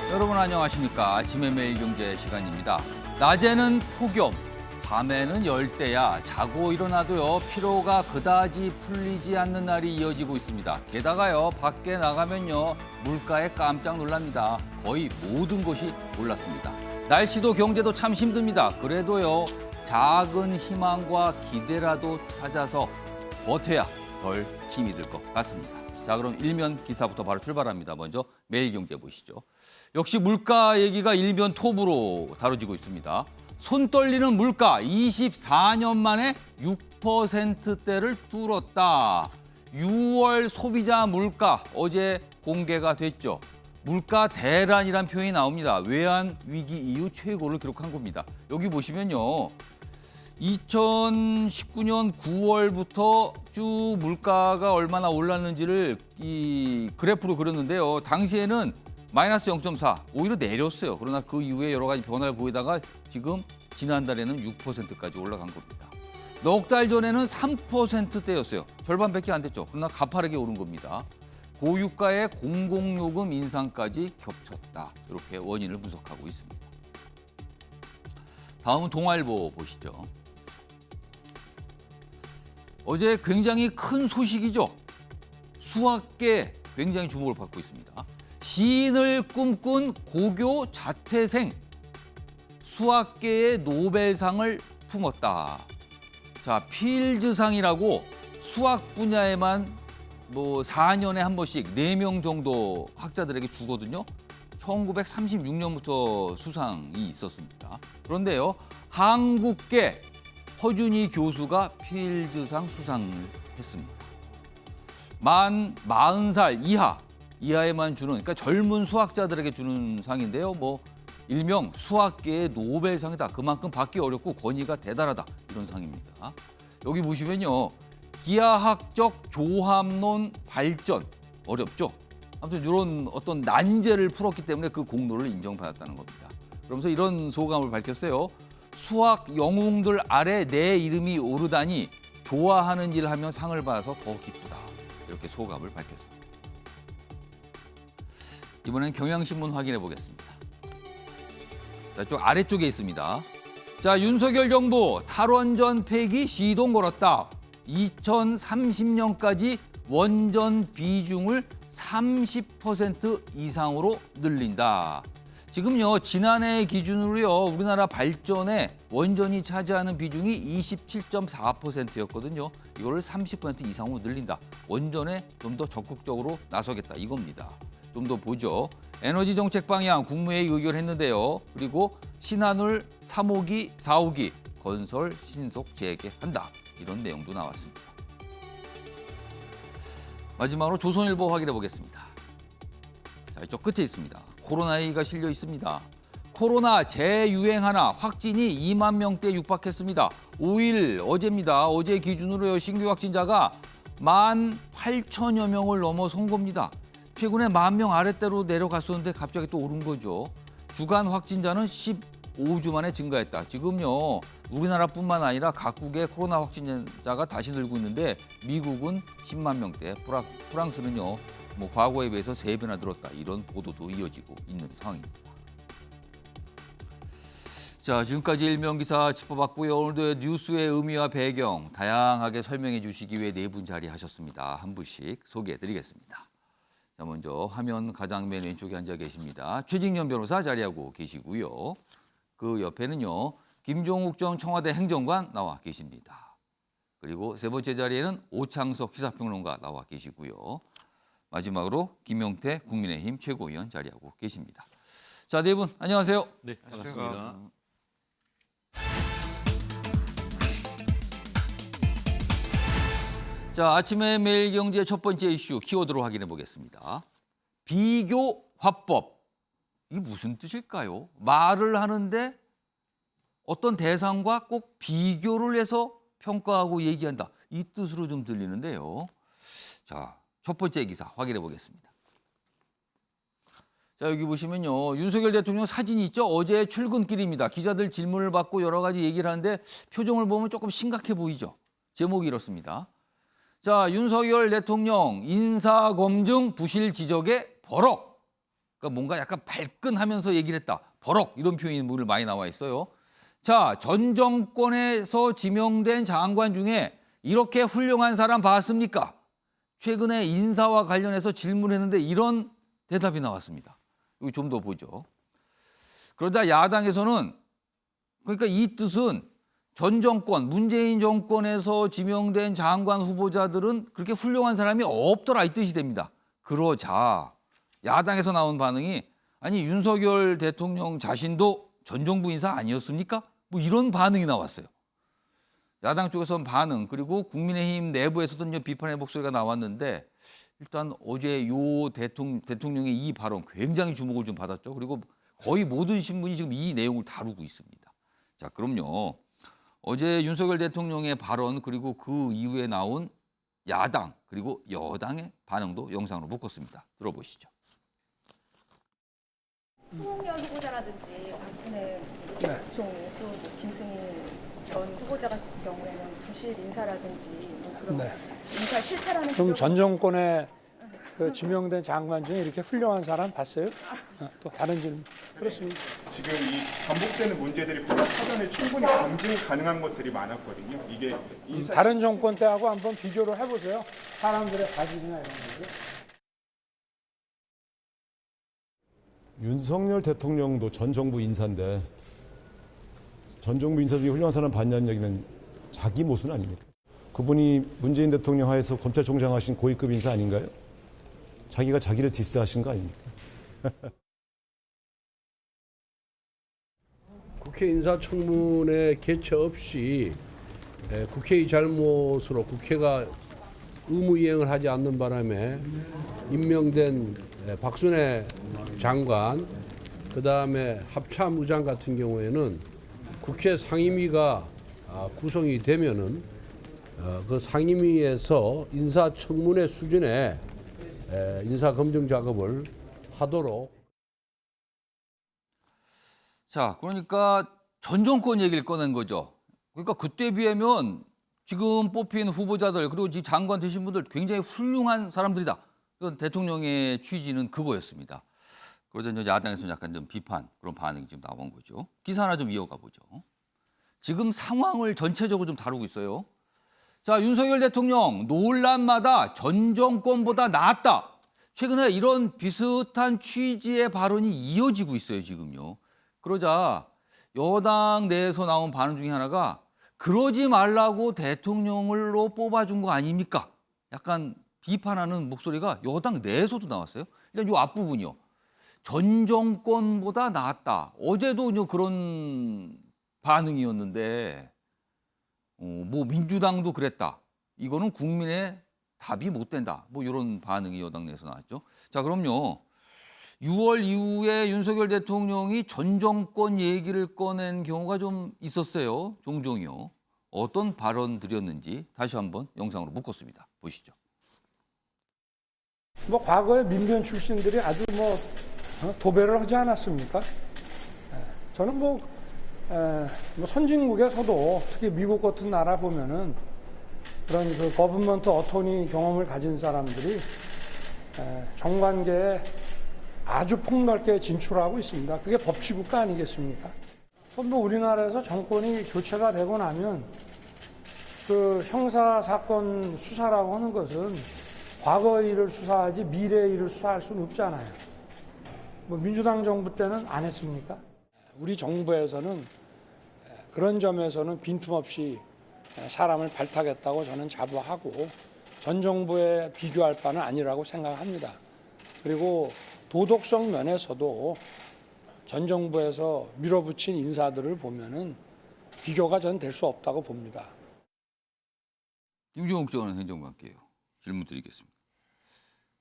여러분 안녕하십니까. 아침의 매일경제 시간입니다. 낮에는 폭염, 밤에는 열대야. 자고 일어나도요 피로가 그다지 풀리지 않는 날이 이어지고 있습니다. 게다가요 밖에 나가면요 물가에 깜짝 놀랍니다. 거의 모든 것이 올랐습니다. 날씨도 경제도 참 힘듭니다. 그래도요 작은 희망과 기대라도 찾아서 버텨야 덜 힘이 들 것 같습니다. 자, 그럼 일면 기사부터 바로 출발합니다. 먼저 매일경제 보시죠. 역시 물가 얘기가 일면 톱으로 다뤄지고 있습니다. 손 떨리는 물가 24년 만에 6%대를 뚫었다. 6월 소비자 물가 어제 공개가 됐죠. 물가 대란이란 표현이 나옵니다. 외환 위기 이후 최고를 기록한 겁니다. 여기 보시면요. 2019년 9월부터 쭉 물가가 얼마나 올랐는지를 이 그래프로 그렸는데요. 당시에는 마이너스 0.4, 오히려 내렸어요. 그러나 그 이후에 여러 가지 변화를 보이다가 지금 지난달에는 6%까지 올라간 겁니다. 넉 달 전에는 3%대였어요. 절반밖에 안 됐죠. 그러나 가파르게 오른 겁니다. 고유가의 공공요금 인상까지 겹쳤다. 이렇게 원인을 분석하고 있습니다. 다음은 동아일보 보시죠. 어제 굉장히 큰 소식이죠. 수학계 굉장히 주목을 받고 있습니다. 시인을 꿈꾼 고교 자퇴생 수학계의 노벨상을 품었다. 자, 필즈상이라고 수학 분야에만 4년에 한 번씩 4명 정도 학자들에게 주거든요. 1936년부터 수상이 있었습니다. 그런데요, 한국계 허준희 교수가 필즈상 수상을 했습니다. 만 40살 이하에만 주는, 그러니까 젊은 수학자들에게 주는 상인데요. 일명 수학계의 노벨상이다. 그만큼 받기 어렵고 권위가 대단하다. 이런 상입니다. 여기 보시면요. 기하학적 조합론 발전. 어렵죠? 아무튼 이런 어떤 난제를 풀었기 때문에 그 공로를 인정받았다는 겁니다. 그러면서 이런 소감을 밝혔어요. 수학 영웅들 아래 내 이름이 오르다니 좋아하는 일을 하면 상을 받아서 더 기쁘다. 이렇게 소감을 밝혔습니다. 이번엔 경향신문 확인해 보겠습니다. 자, 쪽 아래쪽에 있습니다. 자, 윤석열 정부 탈원전 폐기 시동 걸었다. 2030년까지 원전 비중을 30% 이상으로 늘린다. 지금요, 지난해 기준으로요, 우리나라 발전에 원전이 차지하는 비중이 27.4%였거든요. 이거를 30% 이상으로 늘린다. 원전에 좀 더 적극적으로 나서겠다. 이겁니다. 좀 더 보죠. 에너지 정책 방향 국무회의 의결했는데요. 그리고 신한울 3호기, 4호기 건설 신속 재개한다. 이런 내용도 나왔습니다. 마지막으로 조선일보 확인해 보겠습니다. 자, 이쪽 끝에 있습니다. 코로나19가 실려 있습니다. 코로나 재유행하나 확진이 2만 명대 육박했습니다. 5일 어제입니다. 어제 기준으로 신규 확진자가 18,000여 명을 넘어선 겁니다. 최근에 10,000명 아래대로 내려갔었는데 갑자기 또 오른 거죠. 주간 확진자는 15주 만에 증가했다. 지금요, 우리나라뿐만 아니라 각국의 코로나 확진자가 다시 늘고 있는데 미국은 10만 명대, 프랑스는요, 과거에 비해서 3배나 늘었다. 이런 보도도 이어지고 있는 상황입니다. 자, 지금까지 일면 기사 짚어봤고요. 오늘도 뉴스의 의미와 배경 다양하게 설명해 주시기 위해 4분 자리하셨습니다. 한 분씩 소개해드리겠습니다. 자, 먼저 화면 가장 맨 왼쪽에 앉아 계십니다. 최직년 변호사 자리하고 계시고요. 그 옆에는요, 김종욱 전 청와대 행정관 나와 계십니다. 그리고 세 번째 자리에는 오창석 시사평론가 나와 계시고요. 마지막으로 김용태 국민의힘 최고위원 자리하고 계십니다. 자, 4분 안녕하세요. 네, 반갑습니다. 자, 아침에 매일경제 첫 번째 이슈 키워드로 확인해 보겠습니다. 비교 화법. 이게 무슨 뜻일까요? 말을 하는데 어떤 대상과 꼭 비교를 해서 평가하고 얘기한다. 이 뜻으로 좀 들리는데요. 자, 첫 번째 기사 확인해 보겠습니다. 자, 여기 보시면요. 윤석열 대통령 사진이 있죠? 어제 출근길입니다. 기자들 질문을 받고 여러 가지 얘기를 하는데 표정을 보면 조금 심각해 보이죠? 제목이 이렇습니다. 자, 윤석열 대통령 인사검증 부실 지적에 버럭. 그러니까 뭔가 약간 발끈하면서 얘기를 했다. 버럭 이런 표현이 많이 나와 있어요. 자, 전 정권에서 지명된 장관 중에 이렇게 훌륭한 사람 봤습니까? 최근에 인사와 관련해서 질문했는데 이런 대답이 나왔습니다. 여기 좀 더 보죠. 그러자 야당에서는 그러니까 이 뜻은 전 정권, 문재인 정권에서 지명된 장관 후보자들은 그렇게 훌륭한 사람이 없더라 이 뜻이 됩니다. 그러자 야당에서 나온 반응이 아니 윤석열 대통령 자신도 전 정부 인사 아니었습니까? 뭐 이런 반응이 나왔어요. 야당 쪽에서는 반응 그리고 국민의힘 내부에서도 비판의 목소리가 나왔는데 일단 어제 요 대통령의 이 발언 굉장히 주목을 좀 받았죠. 그리고 거의 모든 신문이 지금 이 내용을 다루고 있습니다. 자, 그럼요. 어제 윤석열 대통령의 발언 그리고 그 이후에 나온 야당 그리고 여당의 반응도 영상으로 묶었습니다. 들어보시죠. 송영길 후보자라든지 박순애 부총리 또 김승인 전 후보자 같은 경우에는 부실 인사라든지 뭐 그런 인사 실패라는 그럼 전 정권에 그 지명된 장관 중에 이렇게 훌륭한 사람 봤어요? 또 다른 질문. 그렇습니다. 지금 이 반복되는 문제들이 보다 사전에 충분히 검증 가능한 것들이 많았거든요. 이게 다른 정권 때하고 한번 비교를 해보세요. 사람들의 가질이나 이런 거죠. 윤석열 대통령도 전 정부 인사인데 전 정부 인사 중에 훌륭한 사람 봤냐는 얘기는 자기 모순 아닙니까? 그분이 문재인 대통령 하에서 검찰총장 하신 고위급 인사 아닌가요? 자기가 자기를 디스하신 거 아닙니까? 국회 인사청문회 개최 없이 국회의 잘못으로 국회가 의무이행을 하지 않는 바람에 임명된 박순애 장관, 그다음에 합참 의장 같은 경우에는 국회 상임위가 구성이 되면은 그 상임위에서 인사청문회 수준의 인사검증 작업을 하도록. 자, 그러니까 전 정권 얘기를 꺼낸 거죠. 그러니까 그때 비하면 지금 뽑힌 후보자들 그리고 지금 장관 되신 분들 굉장히 훌륭한 사람들이다. 이건 대통령의 취지는 그거였습니다. 그러자 이제 야당에서는 약간 좀 비판 그런 반응이 지금 나온 거죠. 기사 하나 좀 이어가 보죠. 지금 상황을 전체적으로 좀 다루고 있어요. 자, 윤석열 대통령 논란마다 전 정권보다 낫다. 최근에 이런 비슷한 취지의 발언이 이어지고 있어요, 지금요. 그러자 여당 내에서 나온 반응 중에 하나가 그러지 말라고 대통령으로 뽑아준 거 아닙니까? 약간 비판하는 목소리가 여당 내에서도 나왔어요. 일단 이 앞부분이요. 전 정권보다 낫다. 어제도 그런 반응이었는데 뭐 민주당도 그랬다. 이거는 국민의 답이 못 된다. 뭐 이런 반응이 여당 내에서 나왔죠. 자, 그럼요. 6월 이후에 윤석열 대통령이 전 정권 얘기를 꺼낸 경우가 좀 있었어요. 종종이요. 어떤 발언들이었는지 다시 한번 영상으로 묶었습니다. 보시죠. 뭐 과거에 민변 출신들이 아주 도배를 하지 않았습니까? 저는 뭐 선진국에서도 특히 미국 같은 나라 보면은 그런 그 거버먼트 어토니 경험을 가진 사람들이 정관계에 아주 폭넓게 진출하고 있습니다. 그게 법치국가 아니겠습니까? 뭐 우리나라에서 정권이 교체가 되고 나면 그 형사 사건 수사라고 하는 것은 과거의 일을 수사하지 미래의 일을 수사할 수는 없잖아요. 뭐 민주당 정부 때는 안 했습니까? 우리 정부에서는 그런 점에서는 빈틈없이 사람을 발탁했다고 저는 자부하고 전 정부에 비교할 바는 아니라고 생각합니다. 그리고 도덕성 면에서도 전 정부에서 밀어붙인 인사들을 보면은 비교가 전 될 수 없다고 봅니다. 김종욱 전 행정관께요. 질문 드리겠습니다.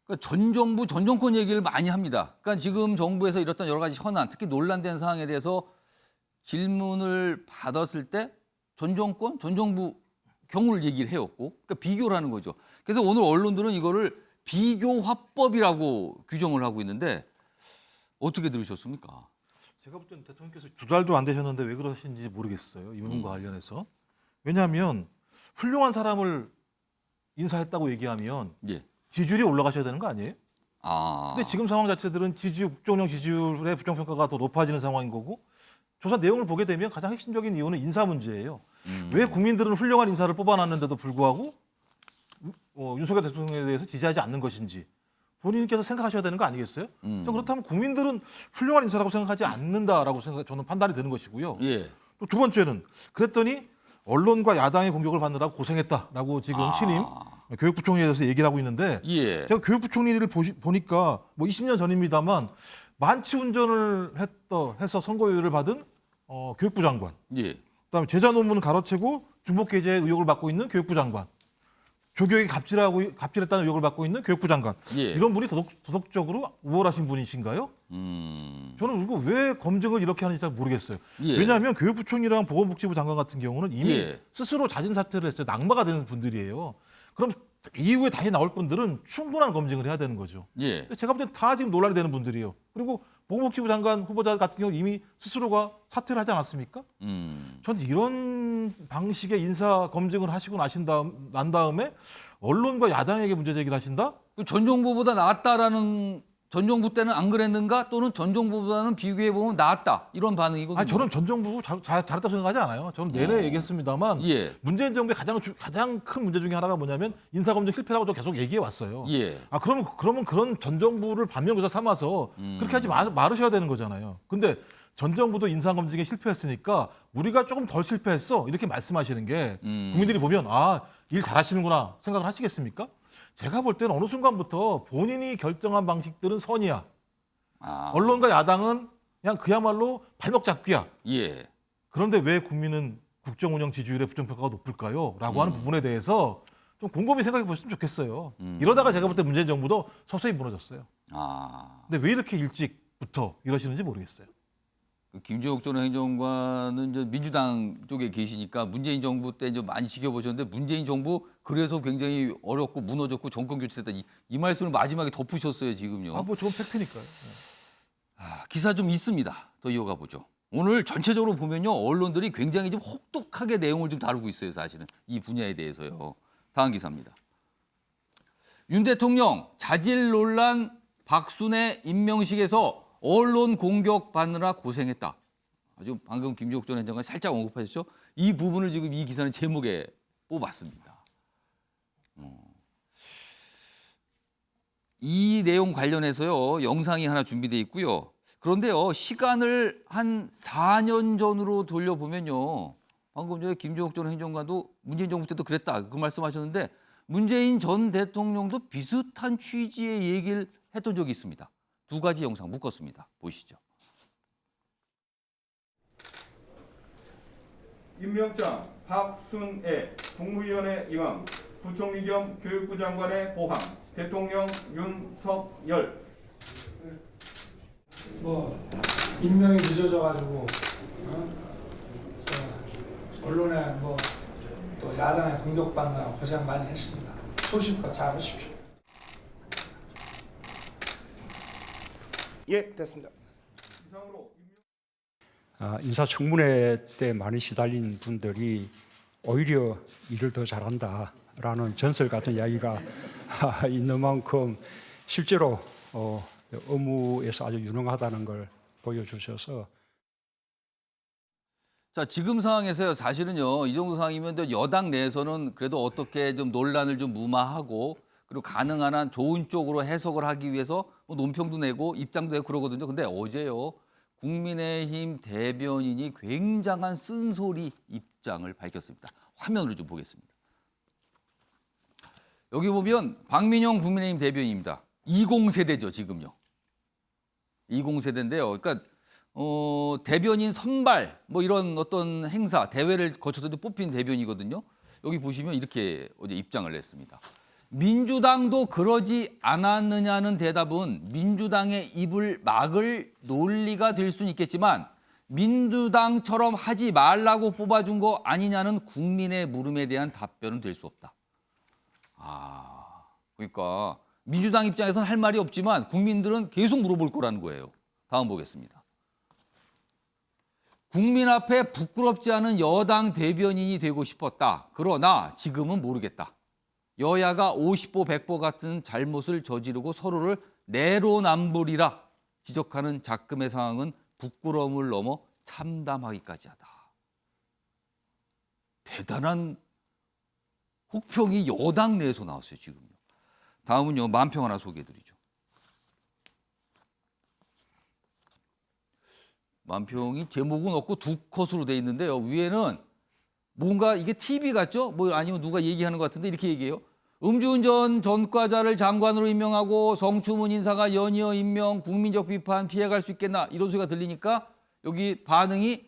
그러니까 전 정부, 전 정권 얘기를 많이 합니다. 그러니까 지금 정부에서 이렇던 여러 가지 현안, 특히 논란된 사항에 대해서 질문을 받았을 때 전 정권, 전 정부 경우를 얘기를 해왔고, 그러니까 비교를 하는 거죠. 그래서 오늘 언론들은 이거를 비교 화법이라고 규정을 하고 있는데 어떻게 들으셨습니까? 제가 볼 때는 대통령께서 2달도 안 되셨는데 왜 그러신지 모르겠어요. 이 부분과 관련해서. 왜냐하면 훌륭한 사람을 인사했다고 얘기하면 예. 지지율이 올라가셔야 되는 거 아니에요? 근데 지금 상황 자체들은 국정운영 지지율의 부정평가가 더 높아지는 상황인 거고 조사 내용을 보게 되면 가장 핵심적인 이유는 인사 문제예요. 왜 국민들은 훌륭한 인사를 뽑아놨는데도 불구하고 윤석열 대통령에 대해서 지지하지 않는 것인지 본인께서 생각하셔야 되는 거 아니겠어요? 전 그렇다면 국민들은 훌륭한 인사라고 생각하지 않는다라고 저는 판단이 되는 것이고요. 예. 또 두 번째는 그랬더니 언론과 야당의 공격을 받느라고 고생했다라고 지금 신임 교육부총리에 대해서 얘기를 하고 있는데 예. 제가 교육부총리를 보니까 뭐 20년 전입니다만 만취 운전을 해서 선고유예를 받은 교육부 장관, 예. 그다음에 제자 논문을 가로채고 중복 게재 의혹을 받고 있는 교육부 장관, 조교에게 갑질했다는 의혹을 받고 있는 교육부 장관, 예. 이런 분이 도덕적으로 우월하신 분이신가요? 저는 이거 왜 검증을 이렇게 하는지 잘 모르겠어요. 예. 왜냐하면 교육부총리랑 보건복지부 장관 같은 경우는 이미 예. 스스로 자진 사퇴를 했어요. 낙마가 되는 분들이에요. 그럼 이후에 다시 나올 분들은 충분한 검증을 해야 되는 거죠. 예. 근데 제가 볼 땐 다 지금 논란이 되는 분들이에요. 그리고 보건복지부 장관 후보자 같은 경우 이미 스스로가 사퇴를 하지 않았습니까? 전 이런 방식의 인사 검증을 하시고 난 다음에 언론과 야당에게 문제 제기를 하신다? 전 정부보다 낫다라는, 전 정부 때는 안 그랬는가, 또는 전 정부보다는 비교해 보면 낫다, 이런 반응이거든요. 아니, 저는 전 정부 잘했다고 생각하지 않아요. 저는 내내 얘기했습니다만 예. 문재인 정부의 가장 큰 문제 중에 하나가 뭐냐면 인사검증 실패라고 저 계속 얘기해 왔어요. 예. 그러면 그런 전 정부를 반면교사 삼아서 그렇게 하지 말으셔야 되는 거잖아요. 근데 전 정부도 인사검증에 실패했으니까 우리가 조금 덜 실패했어, 이렇게 말씀하시는 게 국민들이 보면 일 잘하시는구나 생각을 하시겠습니까? 제가 볼 때는 어느 순간부터 본인이 결정한 방식들은 선이야. 언론과 야당은 그냥 그야말로 발목 잡기야. 예. 그런데 왜 국민은 국정운영 지지율의 부정평가가 높을까요? 라고 하는 부분에 대해서 좀 곰곰이 생각해 보셨으면 좋겠어요. 이러다가 제가 볼 때 문재인 정부도 서서히 무너졌어요. 근데 왜 이렇게 일찍부터 이러시는지 모르겠어요. 김종욱 전 행정관은 이제 민주당 쪽에 계시니까 문재인 정부 때 이제 많이 지켜보셨는데, 문재인 정부 그래서 굉장히 어렵고 무너졌고 정권 교체됐다, 이 말씀을 마지막에 덧붙였어요, 지금요. 뭐 좋은 팩트니까요. 기사 좀 있습니다. 더 이어가 보죠. 오늘 전체적으로 보면요, 언론들이 굉장히 좀 혹독하게 내용을 좀 다루고 있어요, 사실은 이 분야에 대해서요. 다음 기사입니다. 윤 대통령 자질 논란, 박순애 임명식에서 언론 공격 받느라 고생했다. 아주 방금 김종욱 전 행정관 살짝 언급하셨죠? 이 부분을 지금 이 기사는 제목에 뽑았습니다. 이 내용 관련해서요, 영상이 하나 준비되어 있고요. 그런데요, 시간을 한 4년 전으로 돌려보면요, 방금 전에 김종욱 전 행정관도 문재인 정부 때도 그랬다, 그 말씀하셨는데, 문재인 전 대통령도 비슷한 취지의 얘기를 했던 적이 있습니다. 두 가지 영상 묶었습니다. 보시죠. 임명장 박순애 국무위원회 임함, 부총리 겸 교육부 장관의 보함, 대통령 윤석열. 임명이 늦어져가지고 언론에 또 야당에 공격받느라 고생 많이 했습니다. 소신껏 잘하십시오. 예, 됐습니다. 인사청문회 때 많이 시달린 분들이 오히려 일을 더 잘한다라는 전설 같은 이야기가 있는 만큼 실제로 업무에서 아주 유능하다는 걸 보여주셔서. 자, 지금 상황에서요, 사실은요, 이 정도 상황이면 여당 내에서는 그래도 어떻게 좀 논란을 좀 무마하고, 그리고 가능한 한 좋은 쪽으로 해석을 하기 위해서 논평도 내고 입장도 내고 그러거든요. 근데 어제요, 국민의힘 대변인이 굉장한 쓴소리 입장을 밝혔습니다. 화면으로 좀 보겠습니다. 여기 보면 박민영 국민의힘 대변인입니다. 20세대죠, 지금요. 20세대인데요. 그러니까 대변인 선발 이런 어떤 행사, 대회를 거쳐서 뽑힌 대변이거든요. 여기 보시면 이렇게 어제 입장을 냈습니다. 민주당도 그러지 않았느냐는 대답은 민주당의 입을 막을 논리가 될 수는 있겠지만, 민주당처럼 하지 말라고 뽑아준 거 아니냐는 국민의 물음에 대한 답변은 될 수 없다. 그러니까 민주당 입장에서는 할 말이 없지만 국민들은 계속 물어볼 거라는 거예요. 다음 보겠습니다. 국민 앞에 부끄럽지 않은 여당 대변인이 되고 싶었다. 그러나 지금은 모르겠다. 여야가 50보 100보 같은 잘못을 저지르고 서로를 내로남불이라 지적하는 작금의 상황은 부끄러움을 넘어 참담하기까지 하다. 대단한 혹평이 여당 내에서 나왔어요, 지금요. 다음은요, 만평 하나 소개해드리죠. 만평이 제목은 없고 두 컷으로 돼 있는데요. 위에는 뭔가 이게 TV 같죠? 뭐 아니면 누가 얘기하는 것 같은데 이렇게 얘기해요. 음주운전 전과자를 장관으로 임명하고 성추문 인사가 연이어 임명, 국민적 비판 피해갈 수 있겠나 이런 소리가 들리니까 여기 반응이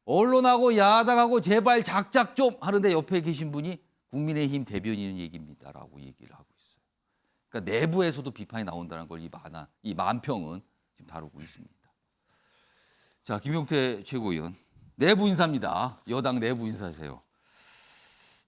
언론하고 야당하고 제발 작작 좀 하는데 옆에 계신 분이 국민의힘 대변인 얘기입니다라고 얘기를 하고 있어요. 그러니까 내부에서도 비판이 나온다는 걸 이 만평은 지금 다루고 있습니다. 자, 김용태 최고위원. 내부 인사입니다. 여당 내부 인사세요.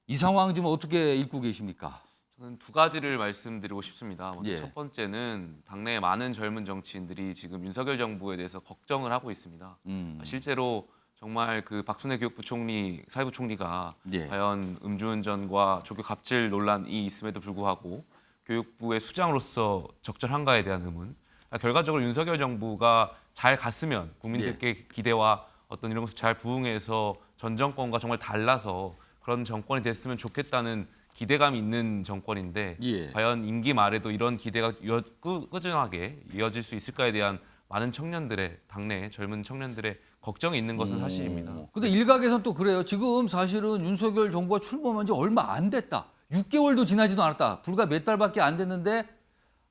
이 상황 지금 어떻게 읽고 계십니까? 저는 두 가지를 말씀드리고 싶습니다. 먼저 예. 첫 번째는 당내의 많은 젊은 정치인들이 지금 윤석열 정부에 대해서 걱정을 하고 있습니다. 실제로 정말 그 박순애 교육부 총리, 사회부 총리가 예. 과연 음주운전과 조교 갑질 논란이 있음에도 불구하고 교육부의 수장으로서 적절한가에 대한 의문. 결과적으로 윤석열 정부가 잘 갔으면 국민들께 기대와 어떤 이런 것을 잘 부응해서 전 정권과 정말 달라서 그런 정권이 됐으면 좋겠다는 기대감이 있는 정권인데 예. 과연 임기 말에도 이런 기대가 꾸준하게 이어질 수 있을까에 대한 많은 청년들의 당내 젊은 청년들의 걱정이 있는 것은 사실입니다. 근데 일각에서는 또 그래요. 지금 사실은 윤석열 정부가 출범한 지 얼마 안 됐다. 6개월도 지나지도 않았다. 불과 몇 달밖에 안 됐는데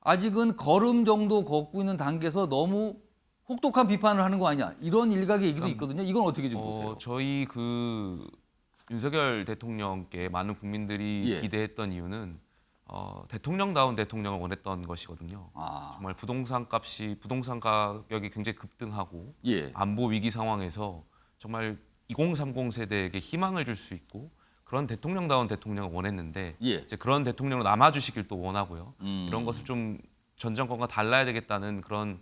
아직은 걸음 정도 걷고 있는 단계에서 너무 혹독한 비판을 하는 거 아니냐. 이런 일각의 얘기도 있거든요. 이건 어떻게 좀 보세요? 저희 그 윤석열 대통령께 많은 국민들이 예. 기대했던 이유는 대통령다운 대통령을 원했던 것이거든요. 정말 부동산 가격이 굉장히 급등하고 예. 안보 위기 상황에서 정말 2030 세대에게 희망을 줄 수 있고 그런 대통령다운 대통령을 원했는데 예. 이제 그런 대통령으로 남아주시길 또 원하고요. 이런 것을 좀 전 정권과 달라야 되겠다는 그런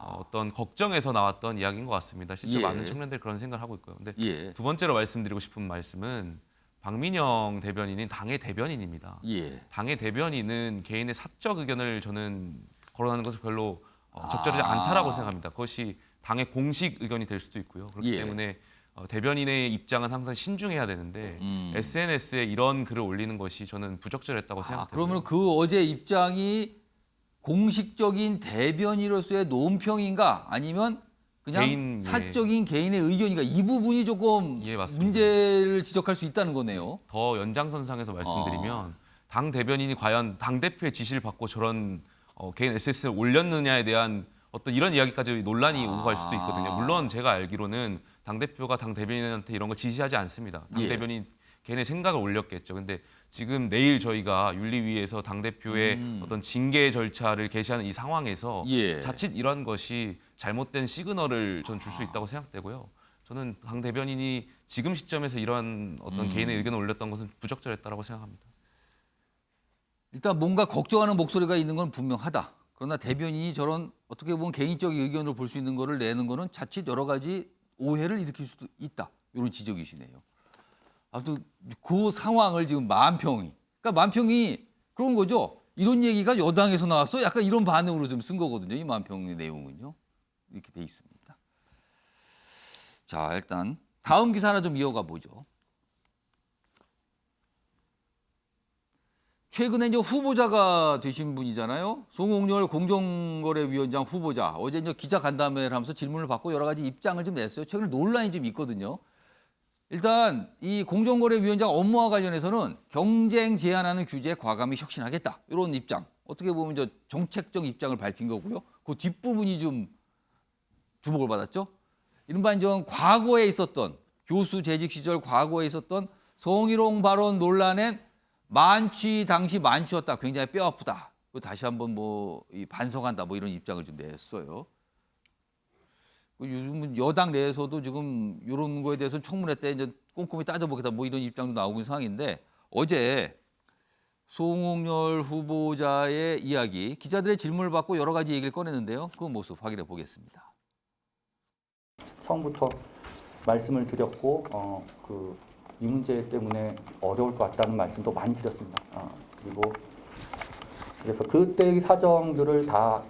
어떤 걱정에서 나왔던 이야기인 것 같습니다. 실제 예. 많은 청년들이 그런 생각을 하고 있고요. 근데 예. 두 번째로 말씀드리고 싶은 말씀은 박민영 대변인은 당의 대변인입니다. 예. 당의 대변인은 개인의 사적 의견을 저는 거론하는 것을 별로 적절하지 않다라고 생각합니다. 그것이 당의 공식 의견이 될 수도 있고요. 그렇기 예. 때문에 대변인의 입장은 항상 신중해야 되는데 SNS에 이런 글을 올리는 것이 저는 부적절했다고 생각합니다. 그러면 그 어제 입장이 공식적인 대변인으로서의 논평인가 아니면 그냥 사적인 개인의 의견인가 이 부분이 조금 예, 맞습니다. 문제를 지적할 수 있다는 거네요. 더 연장선상에서 말씀드리면 당 대변인이 과연 당 대표의 지시를 받고 저런 개인 SNS에 올렸느냐에 대한 어떤 이런 이야기까지 논란이 오고 갈 수도 있거든요. 물론 제가 알기로는 당 대표가 당 대변인한테 이런 걸 지시하지 않습니다. 당 예. 대변인 개인의 생각을 올렸겠죠. 근데 지금 내일 저희가 윤리위에서 당 대표의 어떤 징계 절차를 개시하는 이 상황에서 예. 자칫 이런 것이 잘못된 시그널을 전 줄 수 있다고 생각되고요. 저는 당 대변인이 지금 시점에서 이런 어떤 개인의 의견을 올렸던 것은 부적절했다고 생각합니다. 일단 뭔가 걱정하는 목소리가 있는 건 분명하다. 그러나 대변인이 저런 어떻게 보면 개인적인 의견으로 볼 수 있는 거를 내는 거는 자칫 여러 가지 오해를 일으킬 수도 있다. 이런 지적이시네요. 아무튼 그 상황을 지금 만평이, 그러니까 만평이 그런 거죠. 이런 얘기가 여당에서 나왔어? 약간 이런 반응으로 좀 쓴 거거든요. 이 만평의 내용은요. 이렇게 돼 있습니다. 자, 일단 다음 기사 하나 좀 이어가 보죠. 최근에 이제 후보자가 되신 분이잖아요. 송홍열 공정거래위원장 후보자. 어제 이제 기자간담회를 하면서 질문을 받고 여러 가지 입장을 좀 냈어요. 최근에 논란이 좀 있거든요. 일단 이 공정거래위원장 업무와 관련해서는 경쟁 제한하는 규제에 과감히 혁신하겠다. 이런 입장. 어떻게 보면 이제 정책적 입장을 밝힌 거고요. 그 뒷부분이 좀 주목을 받았죠. 이른바 이제 과거에 있었던 교수 재직 시절 과거에 있었던 성희롱 발언 논란엔 만취 당시 만취였다. 굉장히 뼈 아프다. 다시 한번 반성한다. 이런 입장을 좀 냈어요. 요즘은 여당 내에서도 지금 이런 거에 대해서 청문회 때 이제 꼼꼼히 따져보겠다. 이런 입장도 나오고 있는 상황인데 어제 송홍열 후보자의 이야기 기자들의 질문을 받고 여러 가지 얘기를 꺼냈는데요. 그 모습 확인해 보겠습니다. 처음부터 말씀을 드렸고 이 문제 때문에 어려울 것 같다는 말씀도 많이 드렸습니다. 그리고 그래서 그때의 사정들을 다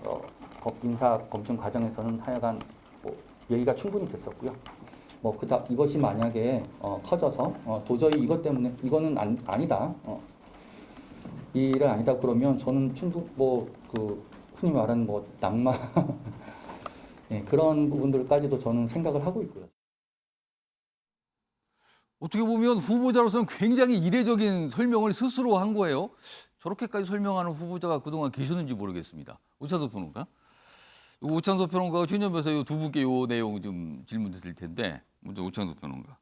인사 검증 과정에서는 하여간 뭐 얘기가 충분히 됐었고요. 뭐 이것이 만약에 커져서 도저히 이것 때문에 이거는 아니다. 이 일은 아니다 그러면 저는 흔히 말하는 낙마 네, 그런 부분들까지도 저는 생각을 하고 있고요. 어떻게 보면 후보자로서는 굉장히 이례적인 설명을 스스로 한 거예요. 저렇게까지 설명하는 후보자가 그동안 계셨는지 모르겠습니다. 오창석 평론가. 오창석 평론가가 최인현 변호사 두 분께 이 내용 좀 질문 드릴 텐데 먼저 오창석 평론가.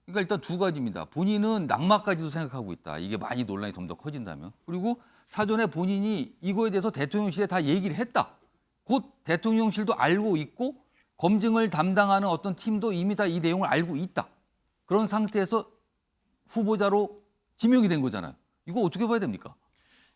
그러니까 일단 두 가지입니다. 본인은 낙마까지도 생각하고 있다. 이게 많이 논란이 좀 더 커진다면. 그리고 사전에 본인이 이거에 대해서 대통령실에 다 얘기를 했다. 곧 대통령실도 알고 있고 검증을 담당하는 어떤 팀도 이미 다 이 내용을 알고 있다. 그런 상태에서 후보자로 지명이 된 거잖아요. 이거 어떻게 봐야 됩니까?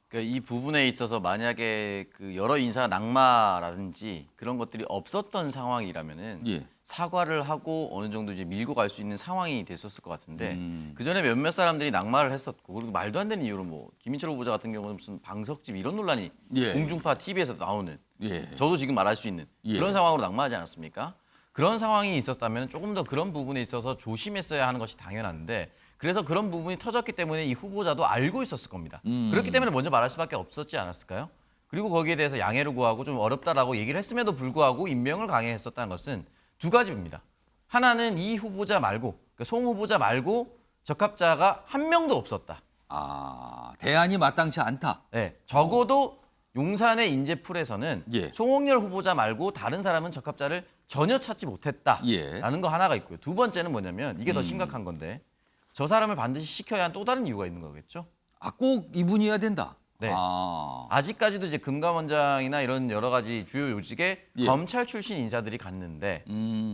그러니까 이 부분에 있어서 만약에 그 여러 인사 낙마라든지 그런 것들이 없었던 상황이라면은 예. 사과를 하고 어느 정도 이제 밀고 갈 수 있는 상황이 됐었을 것 같은데 그 전에 몇몇 사람들이 낙마를 했었고 그리고 말도 안 되는 이유로 뭐 김인철 후보자 같은 경우는 무슨 방석집 이런 논란이 예. 공중파 TV에서 나오는 예. 저도 지금 말할 수 있는 예. 그런 상황으로 낙마하지 않았습니까? 그런 상황이 있었다면 조금 더 그런 부분에 있어서 조심했어야 하는 것이 당연한데 그래서 그런 부분이 터졌기 때문에 이 후보자도 알고 있었을 겁니다. 그렇기 때문에 먼저 말할 수밖에 없었지 않았을까요? 그리고 거기에 대해서 양해를 구하고 좀 어렵다라고 얘기를 했음에도 불구하고 임명을 강행했었다는 것은 두 가지입니다. 하나는 이 후보자 말고 그러니까 송 후보자 말고 적합자가 한 명도 없었다. 아, 대안이 마땅치 않다. 네, 적어도 용산의 인재풀에서는 예. 송홍열 후보자 말고 다른 사람은 적합자를 전혀 찾지 못했다라는 예. 거 하나가 있고요. 두 번째는 뭐냐면 이게 더 심각한 건데 저 사람을 반드시 시켜야 하는 또 다른 이유가 있는 거겠죠. 아, 꼭 이분이어야 된다. 네. 아. 아직까지도 이제 금감원장이나 이런 여러 가지 주요 요직에 예. 검찰 출신 인사들이 갔는데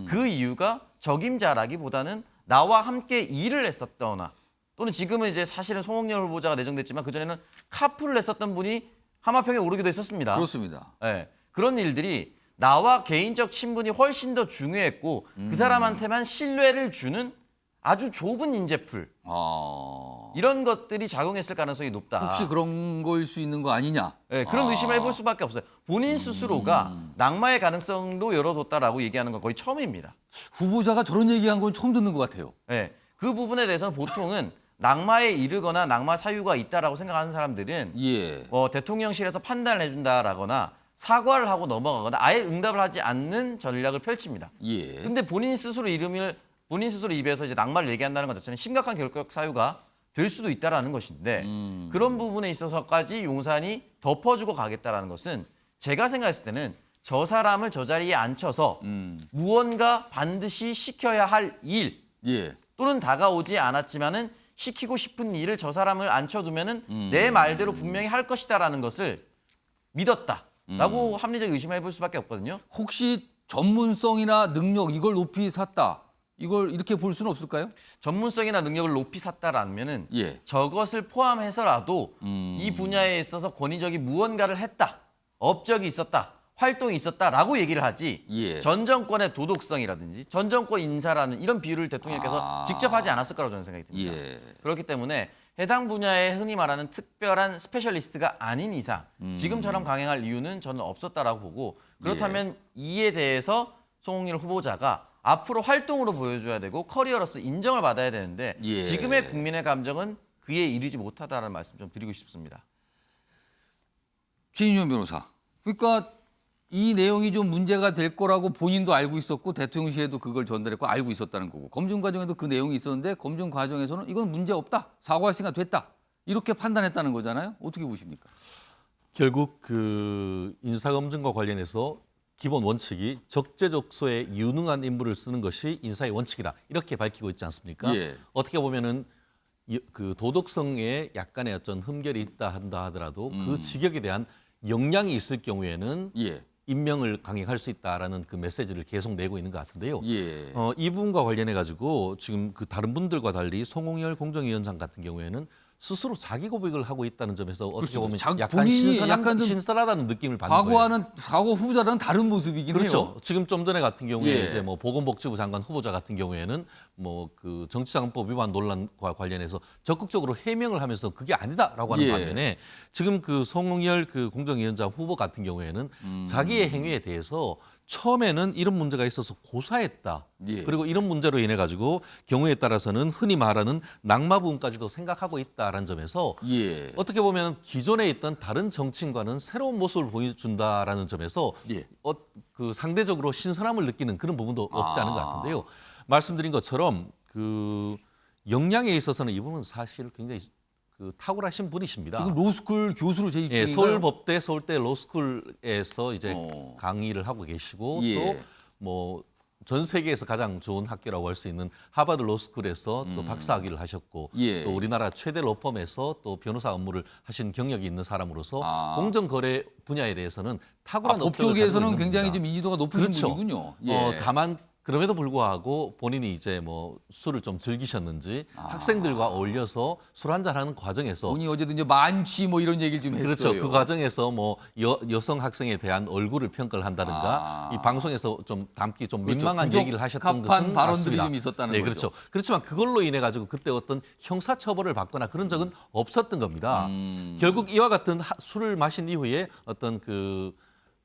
그 이유가 적임자라기보다는 나와 함께 일을 했었거나 또는 지금은 이제 사실은 송홍열 후보자가 내정됐지만 그전에는 카풀을 했었던 분이 하마평에 오르기도 했었습니다. 그렇습니다. 네. 그런 일들이 나와 개인적 친분이 훨씬 더 중요했고 그 사람한테만 신뢰를 주는 아주 좁은 인재풀 아. 이런 것들이 작용했을 가능성이 높다. 혹시 그런 거일 수 있는 거 아니냐? 네, 그런 의심을 해볼 수밖에 없어요. 본인 스스로가 낙마의 가능성도 열어뒀다라고 얘기하는 건 거의 처음입니다. 후보자가 저런 얘기한 건 처음 듣는 것 같아요. 네, 그 부분에 대해서는 보통은 낙마에 이르거나 낙마 사유가 있다라고 생각하는 사람들은 예. 대통령실에서 판단을 해준다라거나 사과를 하고 넘어가거나 아예 응답을 하지 않는 전략을 펼칩니다. 예. 근데 본인 스스로 입에서 이제 낙마를 얘기한다는 것 자체는 심각한 결격 사유가 될 수도 있다라는 것인데 그런 부분에 있어서까지 용산이 덮어주고 가겠다라는 것은 제가 생각했을 때는 저 사람을 저 자리에 앉혀서 무언가 반드시 시켜야 할 일 예. 또는 다가오지 않았지만은 시키고 싶은 일을 저 사람을 앉혀두면은 내 말대로 분명히 할 것이다라는 것을 믿었다라고 합리적 의심을 해볼 수밖에 없거든요. 혹시 전문성이나 능력 이걸 높이 샀다. 이걸 이렇게 볼 수는 없을까요? 전문성이나 능력을 높이 샀다라면은 예. 저것을 포함해서라도 이 분야에 있어서 권위적인 무언가를 했다, 업적이 있었다, 활동이 있었다라고 얘기를 하지. 예. 전 정권의 도덕성이라든지 전 정권 인사라는 이런 비유를 대통령께서 직접 하지 않았을 거라고 저는 생각이 듭니다. 예. 그렇기 때문에 해당 분야에 흔히 말하는 특별한 스페셜리스트가 아닌 이상 지금처럼 강행할 이유는 저는 없었다라고 보고 그렇다면 이에 대해서 송홍열 후보자가 앞으로 활동으로 보여줘야 되고 커리어로서 인정을 받아야 되는데 예. 지금의 국민의 감정은 그에 이르지 못하다는 말씀 좀 드리고 싶습니다. 최인현 변호사. 그러니까 이 내용이 좀 문제가 될 거라고 본인도 알고 있었고 대통령실에도 그걸 전달했고 알고 있었다는 거고 검증 과정에도 그 내용이 있었는데 검증 과정에서는 이건 문제 없다. 사과할 시간 됐다. 이렇게 판단했다는 거잖아요. 어떻게 보십니까? 결국 그 인사검증과 관련해서 기본 원칙이 적재적소에 유능한 인물을 쓰는 것이 인사의 원칙이다. 이렇게 밝히고 있지 않습니까? 예. 어떻게 보면은 그 도덕성에 약간의 어떤 흠결이 있다 한다 하더라도 그 직역에 대한 역량이 있을 경우에는 예. 임명을 강행할 수 있다라는 그 메시지를 계속 내고 있는 것 같은데요. 예. 이 부분과 관련해 가지고 지금 그 다른 분들과 달리 송홍열 공정위원장 같은 경우에는 스스로 자기 고백을 하고 있다는 점에서 어떻게 보면 그렇습니다. 약간 본인이 약간 좀 신선하다는 느낌을 받는 거예요. 과거 후보자랑은 다른 모습이긴 그렇죠. 해요. 지금 좀 전에 같은 경우에 예. 이제 뭐 보건복지부 장관 후보자 같은 경우에는 뭐 그 정치자금법 위반 논란과 관련해서 적극적으로 해명을 하면서 그게 아니다라고 하는 예. 반면에 지금 그 송영열 그 공정위원장 후보 같은 경우에는 자기의 행위에 대해서 처음에는 이런 문제가 있어서 고사했다. 예. 그리고 이런 문제로 인해 가지고 경우에 따라서는 흔히 말하는 낙마 부분까지도 생각하고 있다라는 점에서 예. 어떻게 보면 기존에 있던 다른 정치인과는 새로운 모습을 보여준다라는 점에서 예. 그 상대적으로 신선함을 느끼는 그런 부분도 없지 않은 것 같은데요. 말씀드린 것처럼 그 역량에 있어서는 이분은 사실 굉장히 그 탁월하신 분이십니다. 지금 로스쿨 교수로 재직 중인가요? 예, 서울법대, 서울대 로스쿨에서 이제 강의를 하고 계시고 예. 또 뭐 전 세계에서 가장 좋은 학교라고 할 수 있는 하버드 로스쿨에서 또 박사학위를 하셨고 예. 또 우리나라 최대 로펌에서 또 변호사 업무를 하신 경력이 있는 사람으로서 아. 공정거래 분야에 대해서는 탁월한 법 업적을 가지고 쪽에서는 있는 굉장히 분이다. 좀 인지도가 높으신 그렇죠. 분이군요. 예. 다만 그럼에도 불구하고 본인이 이제 뭐 술을 좀 즐기셨는지 학생들과 어울려서 술 한잔하는 과정에서 본인이 어제도 이제 만취 뭐 이런 얘기를 좀 했어요. 그렇죠. 그 과정에서 뭐 여성 학생에 대한 얼굴을 평가를 한다든가 이 방송에서 좀 담기 좀 그렇죠. 민망한 얘기를 하셨던 것은 발언들이 맞습니다. 좀 있었다는 네, 거죠. 그렇죠. 그렇지만 그걸로 인해 가지고 그때 어떤 형사 처벌을 받거나 그런 적은 없었던 겁니다. 결국 이와 같은 술을 마신 이후에 어떤 그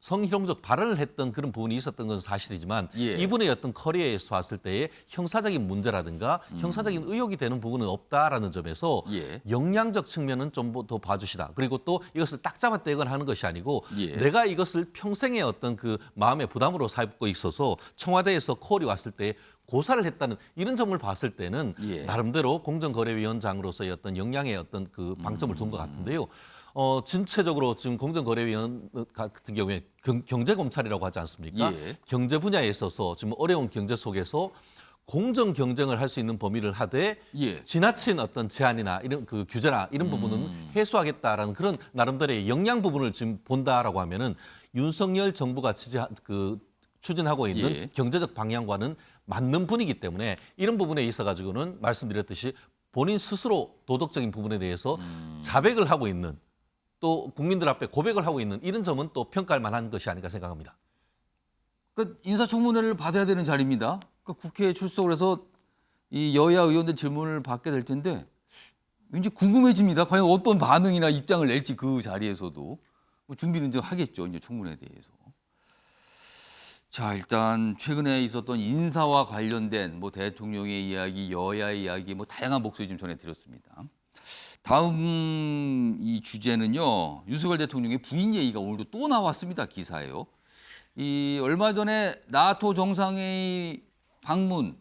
성희롱적 발언을 했던 그런 부분이 있었던 건 사실이지만 예. 이분의 어떤 커리어에서 봤을 때의 형사적인 문제라든가 형사적인 의혹이 되는 부분은 없다라는 점에서 예. 역량적 측면은 좀 더 봐주시다. 그리고 또 이것을 딱 잡아떼거나 하는 것이 아니고 예. 내가 이것을 평생의 어떤 그 마음의 부담으로 삼고 있어서 청와대에서 콜이 왔을 때 고사를 했다는 이런 점을 봤을 때는 예. 나름대로 공정거래위원장으로서의 어떤 역량의 어떤 그 방점을 둔 것 같은데요. 전체적으로 지금 공정거래위원 같은 경우에 경제검찰이라고 하지 않습니까? 예. 경제 분야에 있어서 지금 어려운 경제 속에서 공정 경쟁을 할 수 있는 범위를 하되 예. 지나친 어떤 제한이나 이런 그 규제나 이런 부분은 해소하겠다라는 그런 나름대로의 역량 부분을 지금 본다라고 하면은 윤석열 정부가 추진하고 있는 예. 경제적 방향과는 맞는 분이기 때문에 이런 부분에 있어 가지고는 말씀드렸듯이 본인 스스로 도덕적인 부분에 대해서 자백을 하고 있는 또 국민들 앞에 고백을 하고 있는 이런 점은 또 평가할 만한 것이 아닌가 생각합니다. 그 인사청문회를 받아야 되는 자리입니다. 그 국회에 출석을 해서 이 여야 의원들 질문을 받게 될 텐데 왠지 궁금해집니다. 과연 어떤 반응이나 입장을 낼지 그 자리에서도 뭐 준비는 좀 하겠죠. 이제 청문회에 대해서. 자, 일단 최근에 있었던 인사와 관련된 뭐 대통령의 이야기, 여야의 이야기, 뭐 다양한 목소리 좀 전해드렸습니다. 다음 이 주제는요, 윤석열 대통령의 부인 얘기가 오늘도 또 나왔습니다. 기사에요. 이 얼마 전에 나토 정상회의 방문,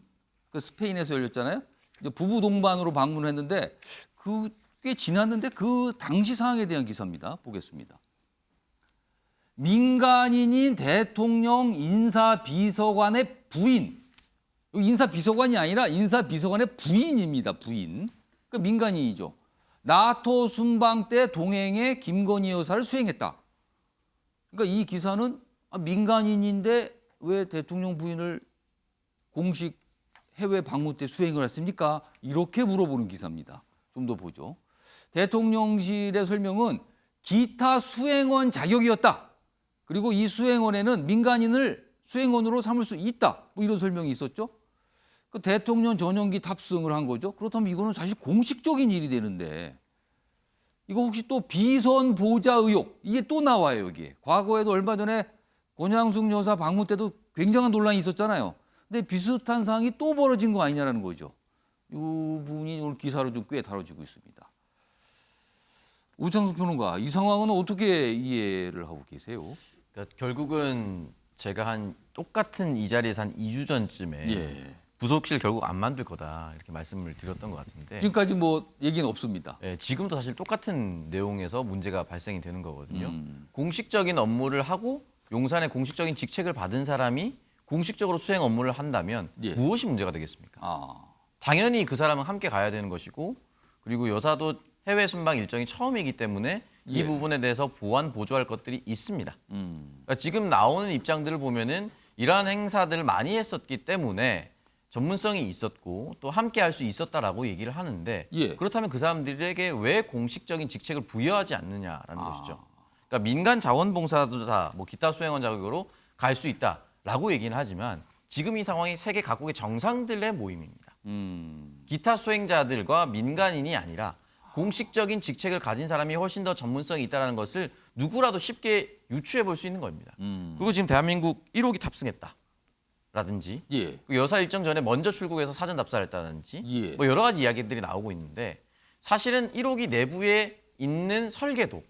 그 스페인에서 열렸잖아요. 이제 부부 동반으로 방문했는데 그 꽤 지났는데 그 당시 상황에 대한 기사입니다. 보겠습니다. 민간인인 대통령 인사비서관의 부인, 인사비서관이 아니라 인사비서관의 부인입니다. 부인. 그 민간인이죠. 나토 순방 때 동행해 김건희 여사를 수행했다. 그러니까 이 기사는 민간인인데 왜 대통령 부인을 공식 해외 방문 때 수행을 했습니까? 이렇게 물어보는 기사입니다. 좀 더 보죠. 대통령실의 설명은 기타 수행원 자격이었다. 그리고 이 수행원에는 민간인을 수행원으로 삼을 수 있다. 뭐 이런 설명이 있었죠. 그 대통령 전용기 탑승을 한 거죠. 그렇다면 이거는 사실 공식적인 일이 되는데 이거 혹시 또 비선 보좌 의혹 이게 또 나와요. 여기에. 과거에도 얼마 전에 권양숙 여사 방문 때도 굉장한 논란이 있었잖아요. 근데 비슷한 상황이 또 벌어진 거 아니냐라는 거죠. 이 부분이 오늘 기사로 좀 꽤 다뤄지고 있습니다. 우창석 평론가, 이 상황은 어떻게 이해를 하고 계세요? 그러니까 결국은 제가 한 똑같은 이 자리에서 한 2주 전쯤에 예. 부속실 결국 안 만들 거다 이렇게 말씀을 드렸던 것 같은데 지금까지 뭐 얘기는 없습니다. 예, 지금도 사실 똑같은 내용에서 문제가 발생이 되는 거거든요. 공식적인 업무를 하고 용산의 공식적인 직책을 받은 사람이 공식적으로 수행 업무를 한다면 예. 무엇이 문제가 되겠습니까? 아, 당연히 그 사람은 함께 가야 되는 것이고 그리고 여사도 해외 순방 일정이 처음이기 때문에 이 예. 부분에 대해서 보완 보조할 것들이 있습니다. 그러니까 지금 나오는 입장들을 보면은 이러한 행사들을 많이 했었기 때문에 전문성이 있었고 또 함께 할 수 있었다라고 얘기를 하는데 예. 그렇다면 그 사람들에게 왜 공식적인 직책을 부여하지 않느냐라는 것이죠. 그러니까 민간 자원봉사자, 뭐 기타 수행원 자격으로 갈 수 있다라고 얘기는 하지만 지금 이 상황이 세계 각국의 정상들의 모임입니다. 기타 수행자들과 민간인이 아니라 공식적인 직책을 가진 사람이 훨씬 더 전문성이 있다는 것을 누구라도 쉽게 유추해 볼 수 있는 겁니다. 그리고 지금 대한민국 1호기 탑승했다라든지 예. 그 여사 일정 전에 먼저 출국해서 사전 답사를 했다든지 예. 뭐 여러 가지 이야기들이 나오고 있는데 사실은 1호기 내부에 있는 설계도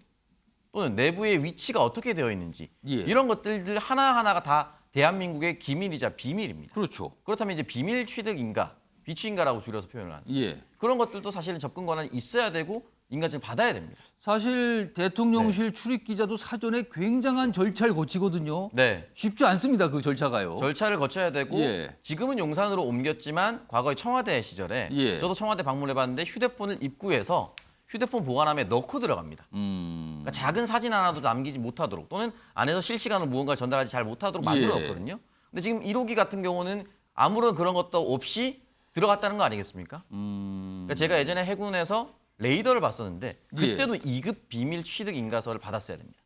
또는 내부의 위치가 어떻게 되어 있는지 예. 이런 것들 하나하나가 다 대한민국의 기밀이자 비밀입니다. 그렇죠. 그렇다면 이제 비밀 취득인가 비취인가라고 줄여서 표현을 하는 예. 그런 것들도 사실은 접근 권한이 있어야 되고 인가증을 받아야 됩니다. 사실 대통령실 출입 기자도 사전에 굉장한 절차를 거치거든요. 네. 쉽지 않습니다. 그 절차가요. 절차를 거쳐야 되고 예. 지금은 용산으로 옮겼지만 과거에 청와대 시절에 예. 저도 청와대 방문해봤는데 휴대폰을 입구에서 휴대폰 보관함에 넣고 들어갑니다. 그러니까 작은 사진 하나도 남기지 못하도록 또는 안에서 실시간으로 무언가를 전달하지 잘 못하도록 만들어놨거든요. 근데 지금 1호기 같은 경우는 아무런 그런 것도 없이 들어갔다는 거 아니겠습니까? 그러니까 제가 예전에 해군에서 레이더를 봤었는데 그때도 2급 비밀 취득 인가서를 받았어야 됩니다.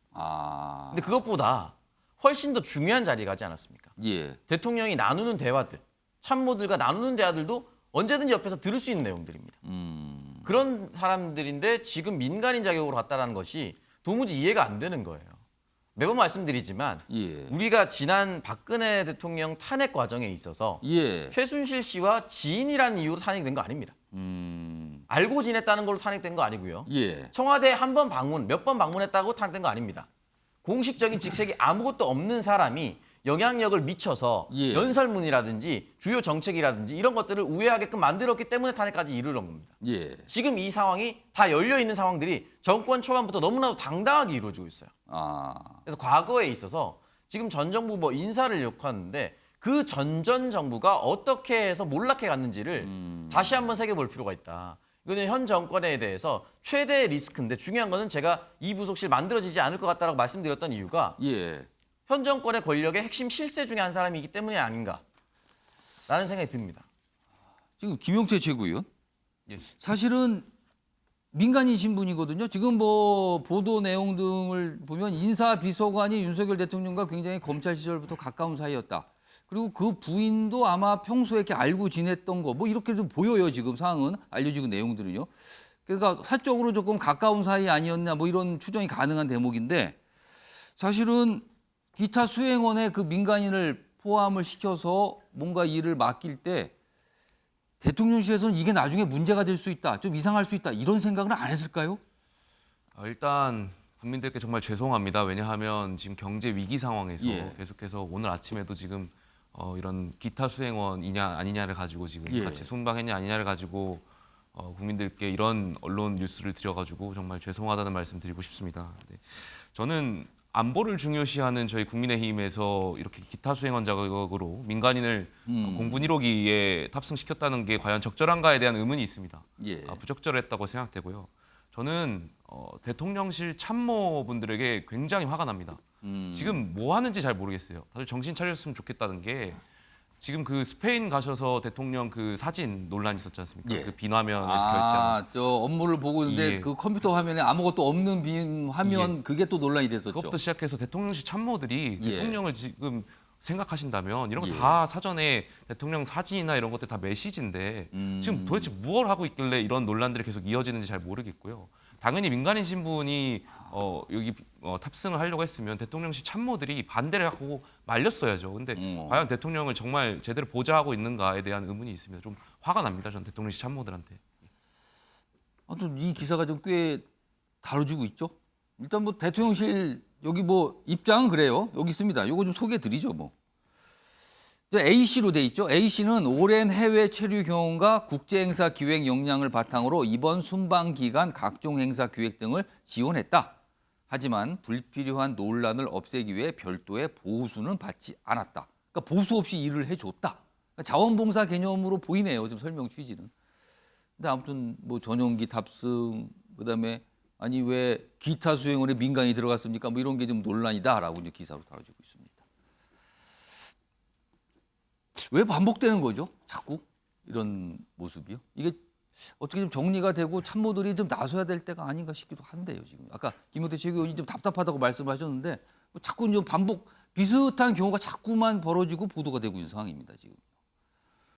근데 그것보다 훨씬 더 중요한 자리에 가지 않았습니까? 예. 대통령이 나누는 대화들, 참모들과 나누는 대화들도 언제든지 옆에서 들을 수 있는 내용들입니다. 그런 사람들인데 지금 민간인 자격으로 갔다는 것이 도무지 이해가 안 되는 거예요. 매번 말씀드리지만 예. 우리가 지난 박근혜 대통령 탄핵 과정에 있어서 예. 최순실 씨와 지인이라는 이유로 탄핵된 거 아닙니다. 알고 지냈다는 걸로 탄핵된 거 아니고요. 예. 청와대 한 번 방문, 몇 번 방문했다고 탄핵된 거 아닙니다. 공식적인 직책이 아무것도 없는 사람이 영향력을 미쳐서 예. 연설문이라든지 주요 정책이라든지 이런 것들을 우회하게끔 만들었기 때문에 탄핵까지 이르는 겁니다. 예. 지금 이 상황이 다 열려있는 상황들이 정권 초반부터 너무나도 당당하게 이루어지고 있어요. 그래서 과거에 있어서 지금 전 정부 뭐 인사를 욕하는데 그 전 정부가 어떻게 해서 몰락해 갔는지를 다시 한번 새겨볼 필요가 있다. 이거는 현 정권에 대해서 최대의 리스크인데 중요한 거는 제가 이 부속실 만들어지지 않을 것 같다라고 말씀드렸던 이유가 예. 현 정권의 권력의 핵심 실세 중에 한 사람이기 때문이 아닌가라는 생각이 듭니다. 지금 김용태 최고위원. 예. 사실은 민간이신 분이거든요. 지금 뭐 보도 내용 등을 보면 인사비서관이 윤석열 대통령과 굉장히 검찰 시절부터 가까운 사이였다. 그리고 그 부인도 아마 평소에 이렇게 알고 지냈던 거 뭐 이렇게도 보여요. 지금 상황은 알려지고 내용들은요. 그러니까 사적으로 조금 가까운 사이 아니었나 뭐 이런 추정이 가능한 대목인데 사실은 기타 수행원의 그 민간인을 포함을 시켜서 뭔가 일을 맡길 때 대통령실에서는 이게 나중에 문제가 될 수 있다, 좀 이상할 수 있다 이런 생각은 안 했을까요? 일단 국민들께 정말 죄송합니다. 왜냐하면 지금 경제 위기 상황에서 예. 계속해서 오늘 아침에도 지금 이런 기타 수행원이냐 아니냐를 가지고 지금 예. 같이 순방했냐 아니냐를 가지고 국민들께 이런 언론 뉴스를 드려가지고 정말 죄송하다는 말씀 드리고 싶습니다. 네. 저는 안보를 중요시하는 저희 국민의힘에서 이렇게 기타 수행원 자격으로 민간인을 공군 1호기에 탑승시켰다는 게 과연 적절한가에 대한 의문이 있습니다. 예. 부적절했다고 생각되고요. 저는 대통령실 참모분들에게 굉장히 화가 납니다. 지금 뭐 하는지 잘 모르겠어요. 다들 정신 차렸으면 좋겠다는 게 지금 그 스페인 가셔서 대통령 그 사진 논란이 있었지 않습니까? 예. 그 빈 화면에서 결제하는. 저 업무를 보고 있는데 예. 그 컴퓨터 화면에 아무것도 없는 빈 화면 예. 그게 또 논란이 됐었죠. 그것부터 시작해서 대통령실 참모들이 예. 대통령을 지금 생각하신다면 이런 거 예. 다 사전에 대통령 사진이나 이런 것들 다 메시지인데 지금 도대체 무엇을 하고 있길래 이런 논란들이 계속 이어지는지 잘 모르겠고요. 당연히 민간인 신분이 여기 탑승을 하려고 했으면 대통령실 참모들이 반대를 하고 말렸어야죠. 근데 과연 대통령을 정말 제대로 보좌하고 있는가에 대한 의문이 있습니다. 좀 화가 납니다. 전 대통령실 참모들한테. 아무튼 이 기사가 좀 꽤 다뤄지고 있죠. 일단 뭐 대통령실 여기 뭐 입장은 그래요. 여기 있습니다. 이거 좀 소개해 드리죠 뭐. A씨로 돼 있죠. A씨는 오랜 해외 체류 경험과 국제행사 기획 역량을 바탕으로 이번 순방 기간 각종 행사 기획 등을 지원했다. 하지만 불필요한 논란을 없애기 위해 별도의 보수는 받지 않았다. 그러니까 보수 없이 일을 해줬다. 그러니까 자원봉사 개념으로 보이네요. 좀 설명 취지는. 근데 아무튼 뭐 전용기 탑승 그다음에 아니 왜 기타 수행원에 민간이 들어갔습니까? 뭐 이런 게 좀 논란이다라고 이제 기사로 다뤄지고 있습니다. 왜 반복되는 거죠? 자꾸 이런 모습이요? 이게 어떻게 좀 정리가 되고 참모들이 좀 나서야 될 때가 아닌가 싶기도 한데요. 지금 아까 김용태 최고위원이 좀 답답하다고 말씀하셨는데 자꾸 좀 반복 비슷한 경우가 자꾸만 벌어지고 보도가 되고 있는 상황입니다. 지금.